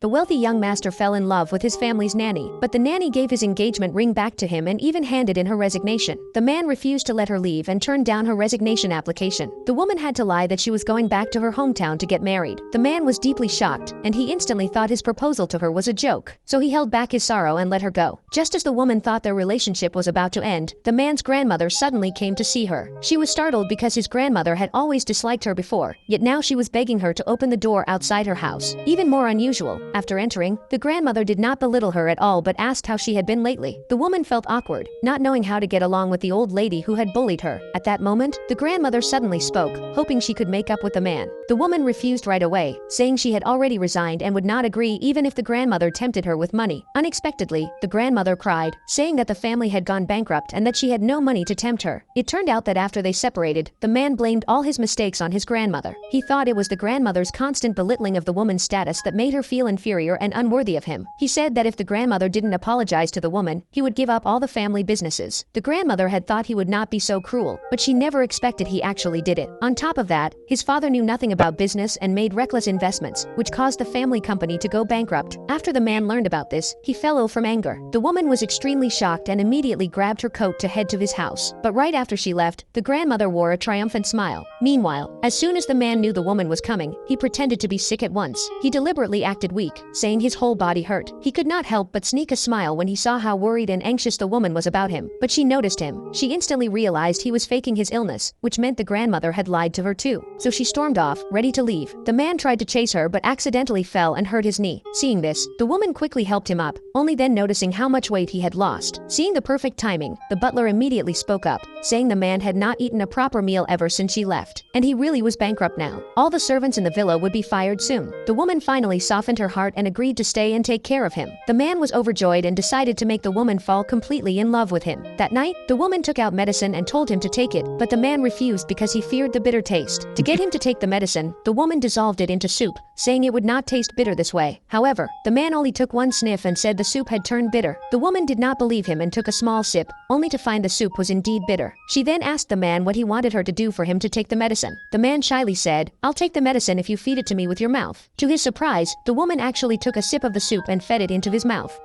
The wealthy young master fell in love with his family's nanny, but the nanny gave his engagement ring back to him and even handed in her resignation. The man refused to let her leave and turned down her resignation application. The woman had to lie that she was going back to her hometown to get married. The man was deeply shocked, and he instantly thought his proposal to her was a joke, so he held back his sorrow and let her go. Just as the woman thought their relationship was about to end, the man's grandmother suddenly came to see her. She was startled because his grandmother had always disliked her before, yet now she was begging her to open the door outside her house. Even more unusual, after entering, the grandmother did not belittle her at all but asked how she had been lately. The woman felt awkward, not knowing how to get along with the old lady who had bullied her. At that moment, the grandmother suddenly spoke, hoping she could make up with the man. The woman refused right away, saying she had already resigned and would not agree even if the grandmother tempted her with money. Unexpectedly, the grandmother cried, saying that the family had gone bankrupt and that she had no money to tempt her. It turned out that after they separated, the man blamed all his mistakes on his grandmother. He thought it was the grandmother's constant belittling of the woman's status that made her feel inferior and unworthy of him. He said that if the grandmother didn't apologize to the woman, he would give up all the family businesses. The grandmother had thought he would not be so cruel, but she never expected he actually did it. On top of that, his father knew nothing about business and made reckless investments, which caused the family company to go bankrupt. After the man learned about this, he fell ill from anger. The woman was extremely shocked and immediately grabbed her coat to head to his house. But right after she left, the grandmother wore a triumphant smile. Meanwhile, as soon as the man knew the woman was coming, he pretended to be sick at once. He deliberately acted weak, saying his whole body hurt. He could not help but sneak a smile when he saw how worried and anxious the woman was about him. But she noticed him. She instantly realized he was faking his illness, which meant the grandmother had lied to her too. So she stormed off, ready to leave. The man tried to chase her but accidentally fell and hurt his knee. Seeing this, the woman quickly helped him up, only then noticing how much weight he had lost. Seeing the perfect timing, the butler immediately spoke up, saying the man had not eaten a proper meal ever since she left, and he really was bankrupt now. All the servants in the villa would be fired soon. The woman finally softened her heart and agreed to stay and take care of him. The man was overjoyed and decided to make the woman fall completely in love with him. That night, the woman took out medicine and told him to take it, but the man refused because he feared the bitter taste. To get him to take the medicine, the woman dissolved it into soup, saying it would not taste bitter this way. However, the man only took one sniff and said the soup had turned bitter. The woman did not believe him and took a small sip, only to find the soup was indeed bitter. She then asked the man what he wanted her to do for him to take the medicine. The man shyly said, "I'll take the medicine if you feed it to me with your mouth." To his surprise, the woman actually took a sip of the soup and fed it into his mouth.